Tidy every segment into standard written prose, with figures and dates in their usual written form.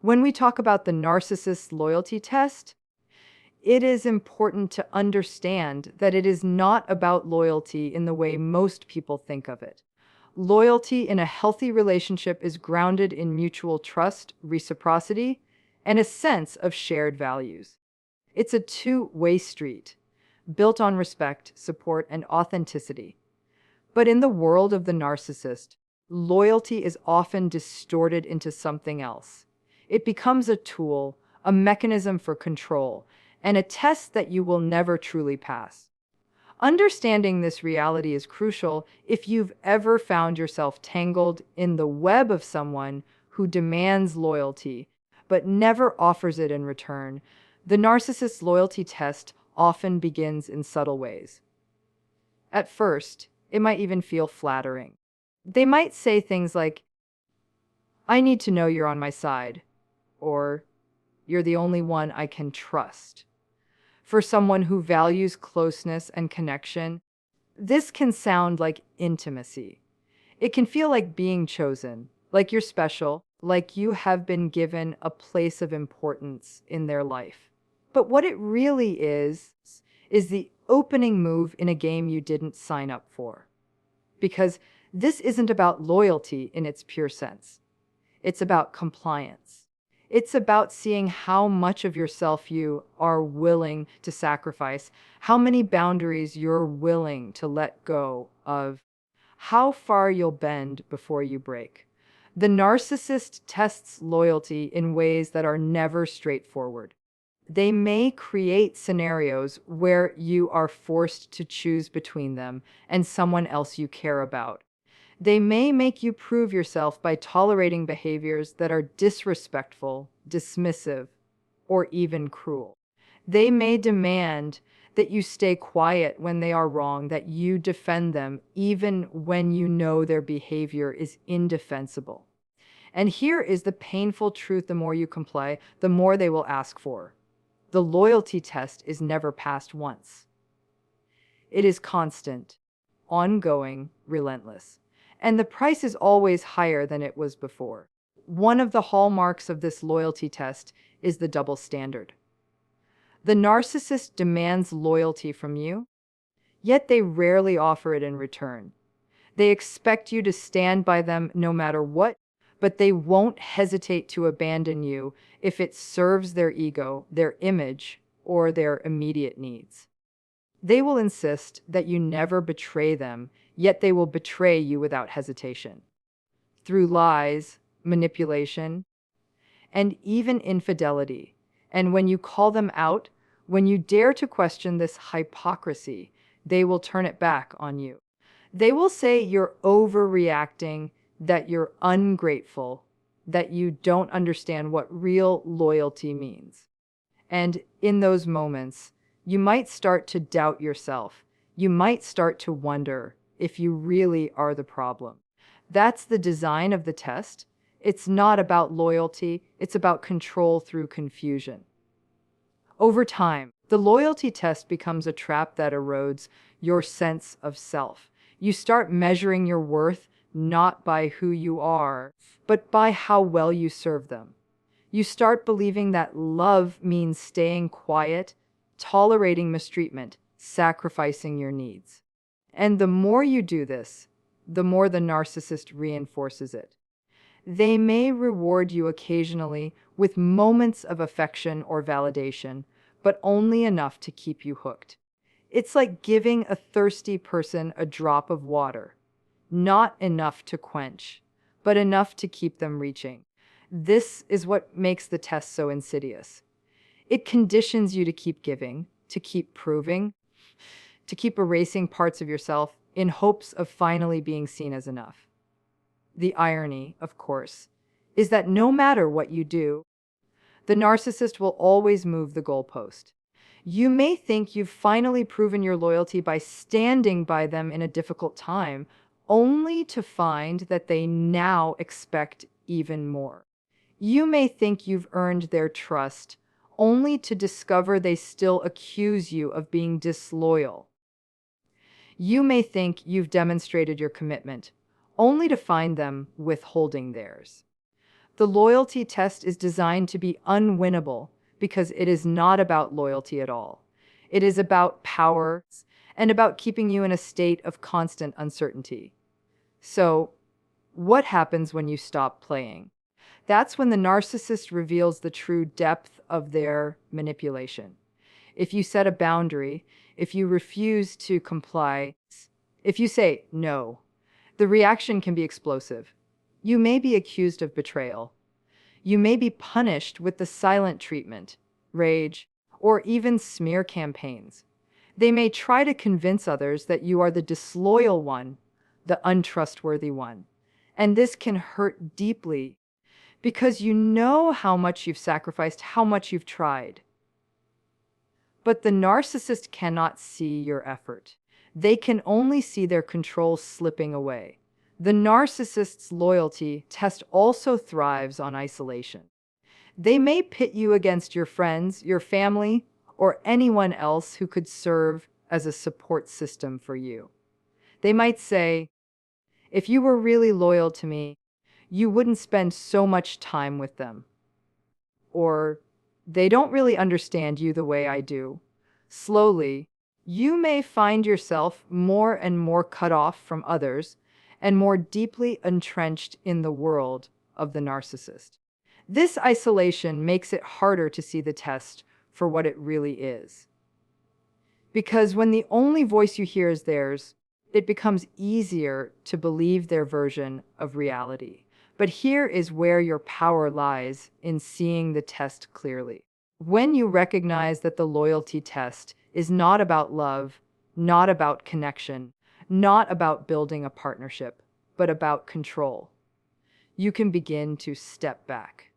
When we talk about the Narcissist Loyalty Test, it is important to understand that it is not about loyalty in the way most people think of it. Loyalty in a healthy relationship is grounded in mutual trust, reciprocity, and a sense of shared values. It's a two-way street, built on respect, support, and authenticity. But in the world of the narcissist, loyalty is often distorted into something else. It becomes a tool, a mechanism for control, and a test that you will never truly pass. Understanding this reality is crucial if you've ever found yourself tangled in the web of someone who demands loyalty but never offers it in return. The narcissist loyalty test often begins in subtle ways. At first, it might even feel flattering. They might say things like, "I need to know you're on my side," or "You're the only one I can trust." For someone who values closeness and connection, this can sound like intimacy. It can feel like being chosen, like you're special, like you have been given a place of importance in their life. But what it really is the opening move in a game you didn't sign up for. Because this isn't about loyalty in its pure sense. It's about compliance. It's about seeing how much of yourself you are willing to sacrifice, how many boundaries you're willing to let go of, how far you'll bend before you break. The narcissist tests loyalty in ways that are never straightforward. They may create scenarios where you are forced to choose between them and someone else you care about. They may make you prove yourself by tolerating behaviors that are disrespectful, dismissive, or even cruel. They may demand that you stay quiet when they are wrong, that you defend them even when you know their behavior is indefensible. And here is the painful truth: the more you comply, the more they will ask for. The loyalty test is never passed once. It is constant, ongoing, relentless. And the price is always higher than it was before. One of the hallmarks of this loyalty test is the double standard. The narcissist demands loyalty from you, yet they rarely offer it in return. They expect you to stand by them no matter what, but they won't hesitate to abandon you if it serves their ego, their image, or their immediate needs. They will insist that you never betray them, yet they will betray you without hesitation. Through lies, manipulation, and even infidelity. And when you call them out, when you dare to question this hypocrisy, they will turn it back on you. They will say you're overreacting, that you're ungrateful, that you don't understand what real loyalty means. And in those moments, you might start to doubt yourself. You might start to wonder if you really are the problem. That's the design of the test. It's not about loyalty, it's about control through confusion. Over time, the loyalty test becomes a trap that erodes your sense of self. You start measuring your worth not by who you are, but by how well you serve them. You start believing that love means staying quiet, tolerating mistreatment, sacrificing your needs. And the more you do this, the more the narcissist reinforces it. They may reward you occasionally with moments of affection or validation, but only enough to keep you hooked. It's like giving a thirsty person a drop of water, not enough to quench, but enough to keep them reaching. This is what makes the test so insidious. It conditions you to keep giving, to keep proving, to keep erasing parts of yourself in hopes of finally being seen as enough. The irony, of course, is that no matter what you do, the narcissist will always move the goalpost. You may think you've finally proven your loyalty by standing by them in a difficult time, only to find that they now expect even more. You may think you've earned their trust, only to discover they still accuse you of being disloyal. You may think you've demonstrated your commitment, only to find them withholding theirs. The loyalty test is designed to be unwinnable because it is not about loyalty at all. It is about power and about keeping you in a state of constant uncertainty. So, what happens when you stop playing? That's when the narcissist reveals the true depth of their manipulation. If you set a boundary, if you refuse to comply, if you say no, the reaction can be explosive. You may be accused of betrayal. You may be punished with the silent treatment, rage, or even smear campaigns. They may try to convince others that you are the disloyal one, the untrustworthy one. And this can hurt deeply because you know how much you've sacrificed, how much you've tried. But the narcissist cannot see your effort. They can only see their control slipping away. The narcissist's loyalty test also thrives on isolation. They may pit you against your friends, your family, or anyone else who could serve as a support system for you. They might say, if you were really loyal to me, you wouldn't spend so much time with them. Or, they don't really understand you the way I do. Slowly, you may find yourself more and more cut off from others and more deeply entrenched in the world of the narcissist. This isolation makes it harder to see the test for what it really is. Because when the only voice you hear is theirs, it becomes easier to believe their version of reality. But here is where your power lies in seeing the test clearly. When you recognize that the loyalty test is not about love, not about connection, not about building a partnership, but about control, you can begin to step back.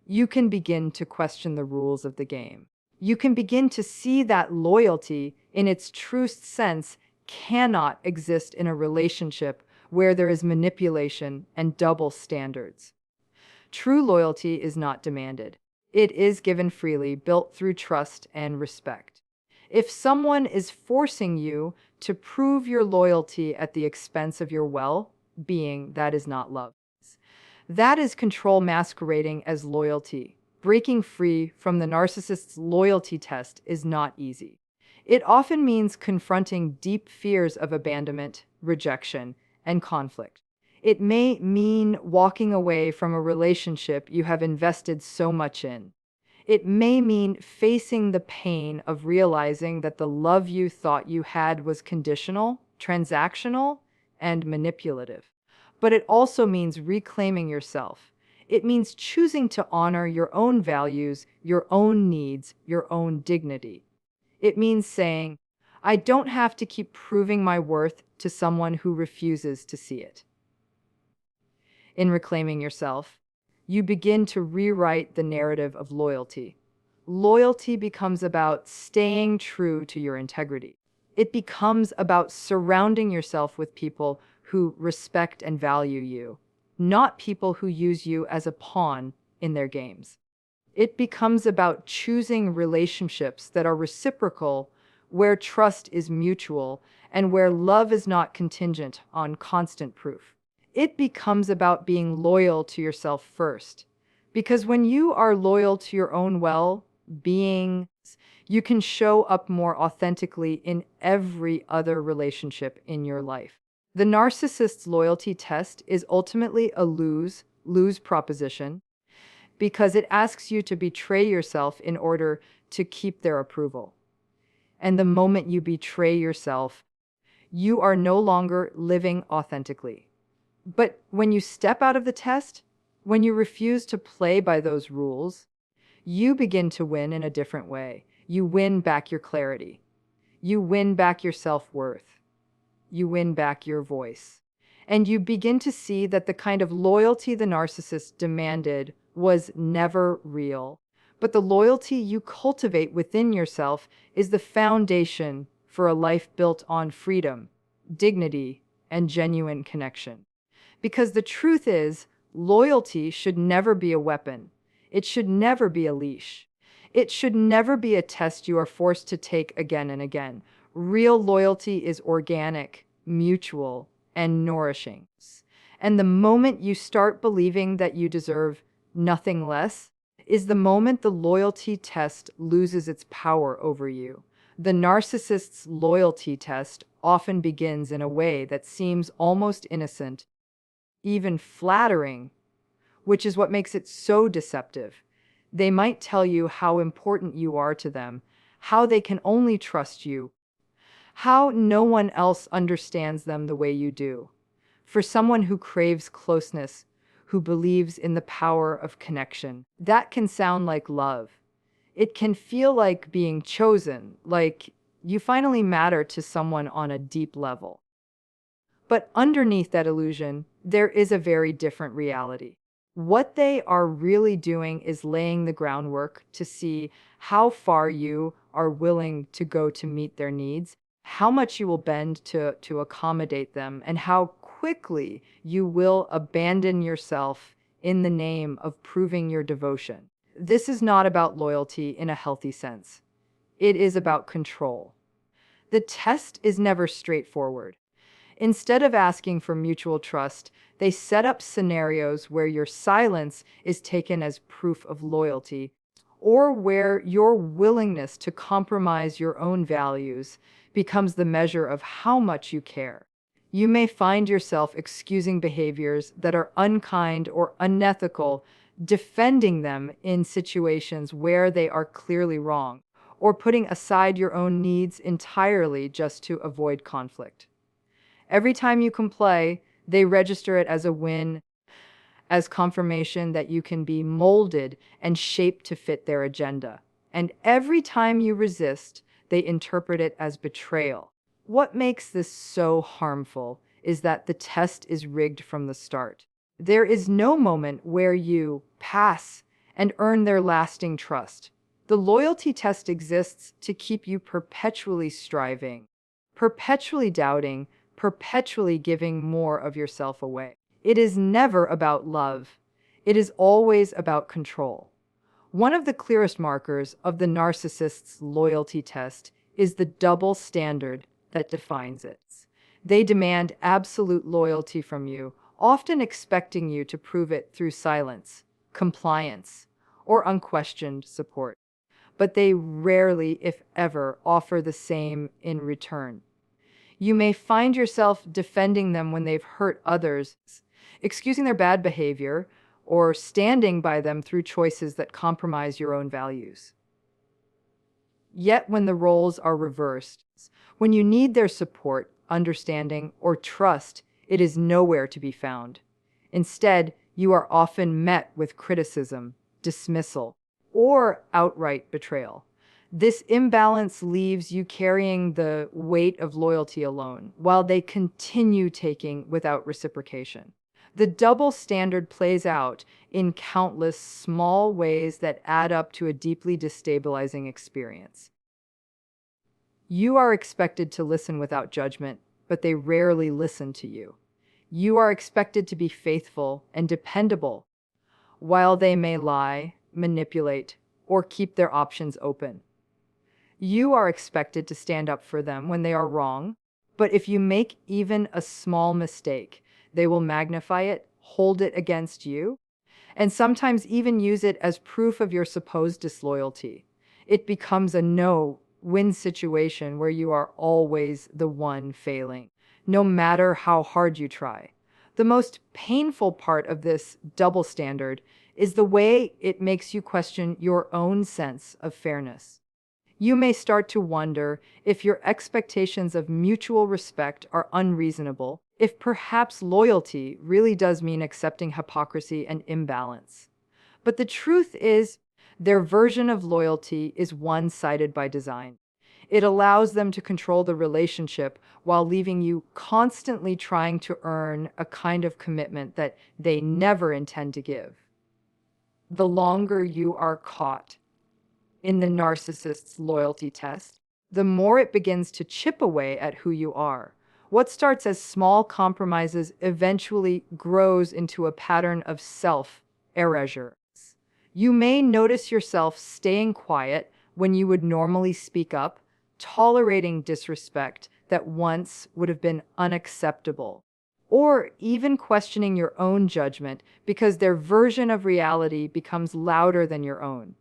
You can begin to question the rules of the game. You can begin to see that loyalty, in its truest sense, cannot exist in a relationship where there is manipulation and double standards. True loyalty is not demanded. It is given freely, built through trust and respect. If someone is forcing you to prove your loyalty at the expense of your well-being, that is not love. That is control masquerading as loyalty. Breaking free from the narcissist's loyalty test is not easy. It often means confronting deep fears of abandonment, rejection, and conflict. It may mean walking away from a relationship you have invested so much in. It may mean facing the pain of realizing that the love you thought you had was conditional, transactional, and manipulative. But it also means reclaiming yourself. It means choosing to honor your own values, your own needs, your own dignity. It means saying, I don't have to keep proving my worth to someone who refuses to see it. In reclaiming yourself, you begin to rewrite the narrative of loyalty. Loyalty becomes about staying true to your integrity. It becomes about surrounding yourself with people who respect and value you, not people who use you as a pawn in their games. It becomes about choosing relationships that are reciprocal, where trust is mutual, and where love is not contingent on constant proof. It becomes about being loyal to yourself first. Because when you are loyal to your own well-being, you can show up more authentically in every other relationship in your life. The narcissist's loyalty test is ultimately a lose-lose proposition because it asks you to betray yourself in order to keep their approval. And the moment you betray yourself, you are no longer living authentically. But when you step out of the test, when you refuse to play by those rules, you begin to win in a different way. You win back your clarity. You win back your self-worth. You win back your voice. And you begin to see that the kind of loyalty the narcissist demanded was never real. But the loyalty you cultivate within yourself is the foundation for a life built on freedom, dignity, and genuine connection. Because the truth is, loyalty should never be a weapon. It should never be a leash. It should never be a test you are forced to take again and again. Real loyalty is organic, mutual, and nourishing. And the moment you start believing that you deserve nothing less, is the moment the loyalty test loses its power over you. The narcissist's loyalty test often begins in a way that seems almost innocent, even flattering, which is what makes it so deceptive. They might tell you how important you are to them, how they can only trust you, how no one else understands them the way you do. For someone who craves closeness, who believes in the power of connection, that can sound like love. It can feel like being chosen, like you finally matter to someone on a deep level. But underneath that illusion, there is a very different reality. What they are really doing is laying the groundwork to see how far you are willing to go to meet their needs, how much you will bend to accommodate them, and how quickly you will abandon yourself in the name of proving your devotion. This is not about loyalty in a healthy sense. It is about control. The test is never straightforward. Instead of asking for mutual trust, they set up scenarios where your silence is taken as proof of loyalty, or where your willingness to compromise your own values becomes the measure of how much you care. You may find yourself excusing behaviors that are unkind or unethical, defending them in situations where they are clearly wrong, or putting aside your own needs entirely just to avoid conflict. Every time you comply, they register it as a win, as confirmation that you can be molded and shaped to fit their agenda. And every time you resist, they interpret it as betrayal. What makes this so harmful is that the test is rigged from the start. There is no moment where you pass and earn their lasting trust. The loyalty test exists to keep you perpetually striving, perpetually doubting, perpetually giving more of yourself away. It is never about love. It is always about control. One of the clearest markers of the narcissist's loyalty test is the double standard that defines it. They demand absolute loyalty from you, often expecting you to prove it through silence, compliance, or unquestioned support. But they rarely, if ever, offer the same in return. You may find yourself defending them when they've hurt others, excusing their bad behavior, or standing by them through choices that compromise your own values. Yet when the roles are reversed, when you need their support, understanding, or trust, it is nowhere to be found. Instead, you are often met with criticism, dismissal, or outright betrayal. This imbalance leaves you carrying the weight of loyalty alone, while they continue taking without reciprocation. The double standard plays out in countless small ways that add up to a deeply destabilizing experience. You are expected to listen without judgment, but they rarely listen to you. You are expected to be faithful and dependable, while they may lie, manipulate, or keep their options open. You are expected to stand up for them when they are wrong, but if you make even a small mistake, they will magnify it, hold it against you, and sometimes even use it as proof of your supposed disloyalty. It becomes a no-win situation where you are always the one failing, no matter how hard you try. The most painful part of this double standard is the way it makes you question your own sense of fairness. You may start to wonder if your expectations of mutual respect are unreasonable, if perhaps loyalty really does mean accepting hypocrisy and imbalance. But the truth is, their version of loyalty is one-sided by design. It allows them to control the relationship while leaving you constantly trying to earn a kind of commitment that they never intend to give. The longer you are caught in the narcissist's loyalty test, the more it begins to chip away at who you are. What starts as small compromises eventually grows into a pattern of self-erasure. You may notice yourself staying quiet when you would normally speak up, tolerating disrespect that once would have been unacceptable, or even questioning your own judgment because their version of reality becomes louder than your own.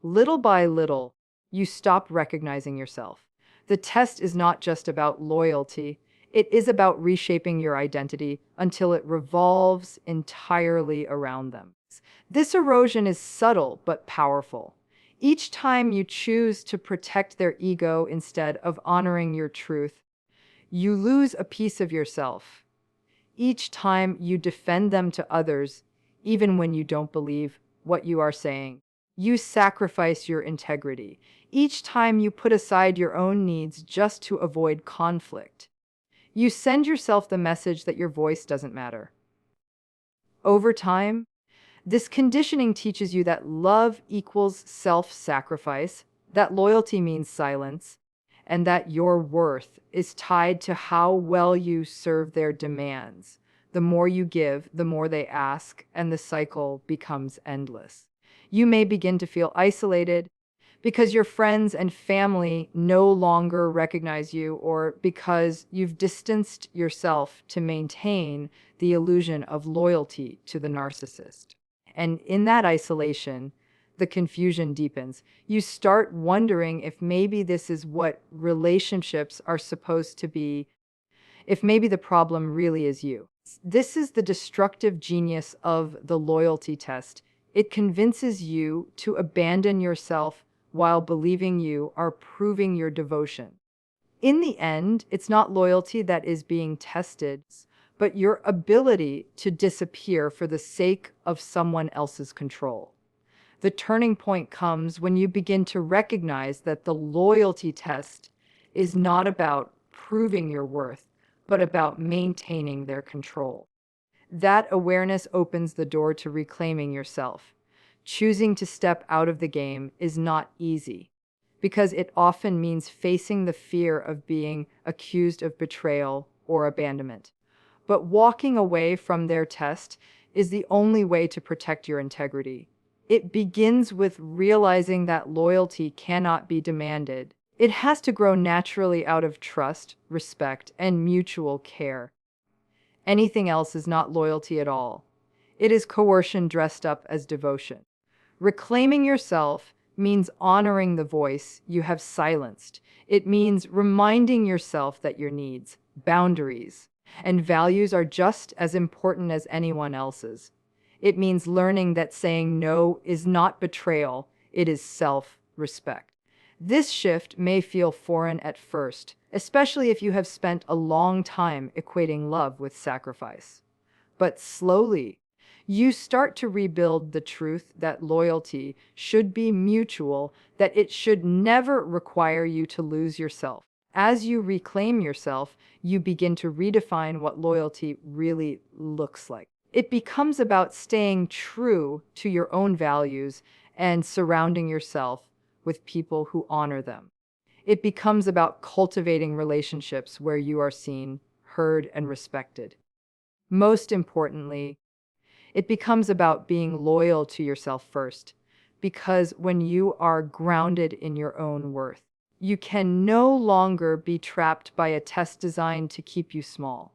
Little by little, you stop recognizing yourself. The test is not just about loyalty, it is about reshaping your identity until it revolves entirely around them. This erosion is subtle but powerful. Each time you choose to protect their ego instead of honoring your truth, you lose a piece of yourself. Each time you defend them to others, even when you don't believe what you are saying, you sacrifice your integrity. Each time you put aside your own needs just to avoid conflict, you send yourself the message that your voice doesn't matter. Over time, this conditioning teaches you that love equals self-sacrifice, that loyalty means silence, and that your worth is tied to how well you serve their demands. The more you give, the more they ask, and the cycle becomes endless. You may begin to feel isolated because your friends and family no longer recognize you, or because you've distanced yourself to maintain the illusion of loyalty to the narcissist. And in that isolation, the confusion deepens. You start wondering if maybe this is what relationships are supposed to be, if maybe the problem really is you. This is the destructive genius of the loyalty test. It convinces you to abandon yourself while believing you are proving your devotion. In the end, it's not loyalty that is being tested, but your ability to disappear for the sake of someone else's control. The turning point comes when you begin to recognize that the loyalty test is not about proving your worth, but about maintaining their control. That awareness opens the door to reclaiming yourself. Choosing to step out of the game is not easy, because it often means facing the fear of being accused of betrayal or abandonment. But walking away from their test is the only way to protect your integrity. It begins with realizing that loyalty cannot be demanded. It has to grow naturally out of trust, respect, and mutual care. Anything else is not loyalty at all. It is coercion dressed up as devotion. Reclaiming yourself means honoring the voice you have silenced. It means reminding yourself that your needs, boundaries, and values are just as important as anyone else's. It means learning that saying no is not betrayal, it is self-respect. This shift may feel foreign at first, especially if you have spent a long time equating love with sacrifice. But slowly, you start to rebuild the truth that loyalty should be mutual, that it should never require you to lose yourself. As you reclaim yourself, you begin to redefine what loyalty really looks like. It becomes about staying true to your own values and surrounding yourself with people who honor them. It becomes about cultivating relationships where you are seen, heard, and respected. Most importantly, it becomes about being loyal to yourself first, because when you are grounded in your own worth, you can no longer be trapped by a test designed to keep you small.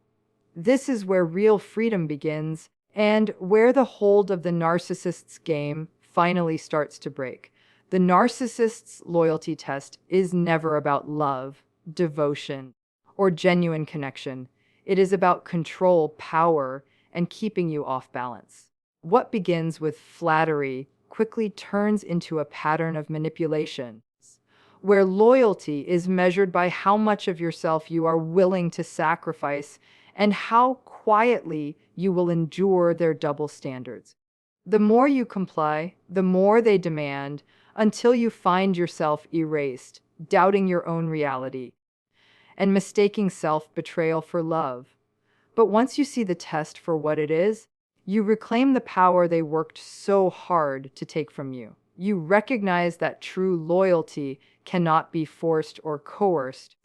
This is where real freedom begins, and where the hold of the narcissist's game finally starts to break. The narcissist's loyalty test is never about love, devotion, or genuine connection. It is about control, power, and keeping you off balance. What begins with flattery quickly turns into a pattern of manipulation, where loyalty is measured by how much of yourself you are willing to sacrifice and how quietly you will endure their double standards. The more you comply, the more they demand, until you find yourself erased, doubting your own reality, and mistaking self-betrayal for love. But once you see the test for what it is, you reclaim the power they worked so hard to take from you. You recognize that true loyalty cannot be forced or coerced,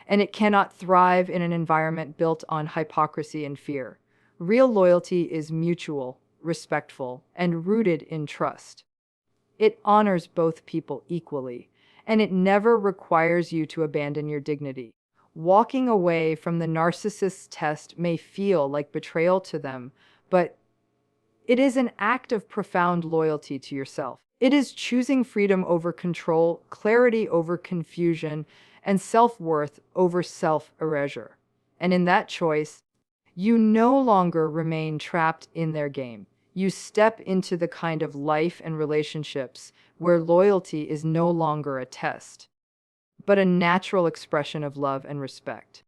and it cannot thrive in an environment built on hypocrisy and fear. Real loyalty is mutual, respectful, and rooted in trust. It honors both people equally, and it never requires you to abandon your dignity. Walking away from the narcissist's test may feel like betrayal to them, but it is an act of profound loyalty to yourself. It is choosing freedom over control, clarity over confusion, and self-worth over self-erasure. And in that choice, you no longer remain trapped in their game. You step into the kind of life and relationships where loyalty is no longer a test, but a natural expression of love and respect.